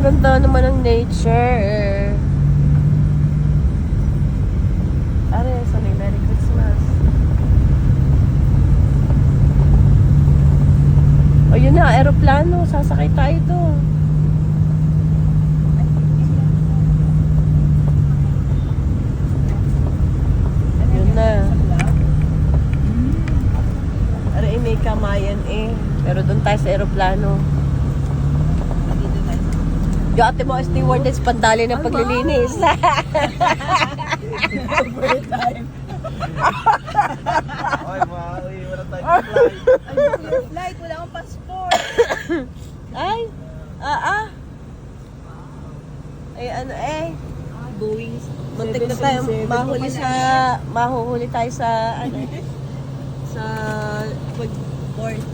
ganda naman ng nature. Are, sabi, Merry Christmas. O yun na, aeroplano. Sasakay tayo doon. Yun na. Are, may kamayan eh. Pero doon tayo sa aeroplano. Yung ate mo, stewardess, pandali ng paglilinis. First time. Ay, maaari. Wala tayong flight. Ay, flight. Wala akong passport. Ay, Ay, ano eh. Boeing. Muntik na tayo mahuhuli tayo sa, ano, sa pag-board.